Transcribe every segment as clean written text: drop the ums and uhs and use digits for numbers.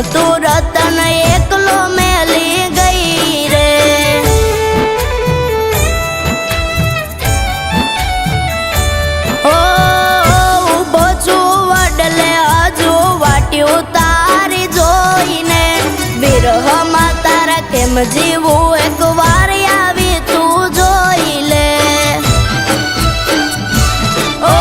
ગમતું રતન એકલો મેલી ગઈ રે। ઓ ઉભો છું વડલે હજુ વાટ્યું તારી જોઈને, વિરહમાં તારા કેમ જીવું એક વાર આવી તું જોઈ લે। ઓ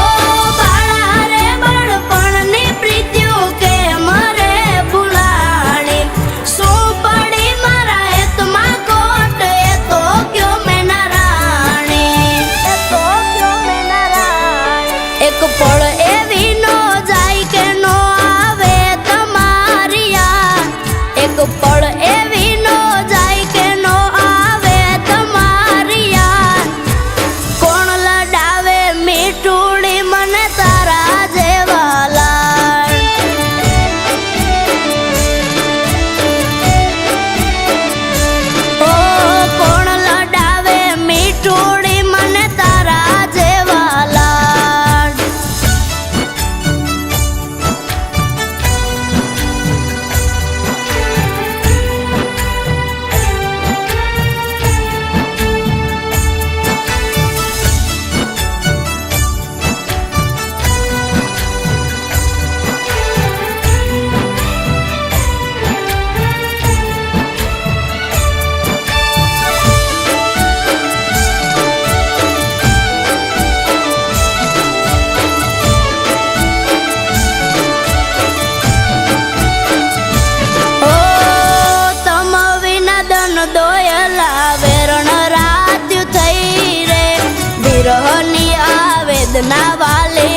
બાળા રે બાળપણની પ્રીતિઓ કેમ રે ભૂલાણી, શું પડી મારા હેતમાં ખોટ એ તો કયો મેના રાણી, એ તો કયો મેના રાણી। એક પળ એવી નો જાય કે નો આવે તમારી યાદ, એક પળ એવી નો જાય કે નો આવે તમારી યાદ। કોણ લડાવે મીઠુડી મને તારા જેવા લાડ, ઓ કોણ લડાવે મીઠુડી મને તારા જેવા લાડ। ઓ તમ વિના દન દોયલા વેરણ રાત્યુ થઈ રે, વિરહની આ વેદના વાલે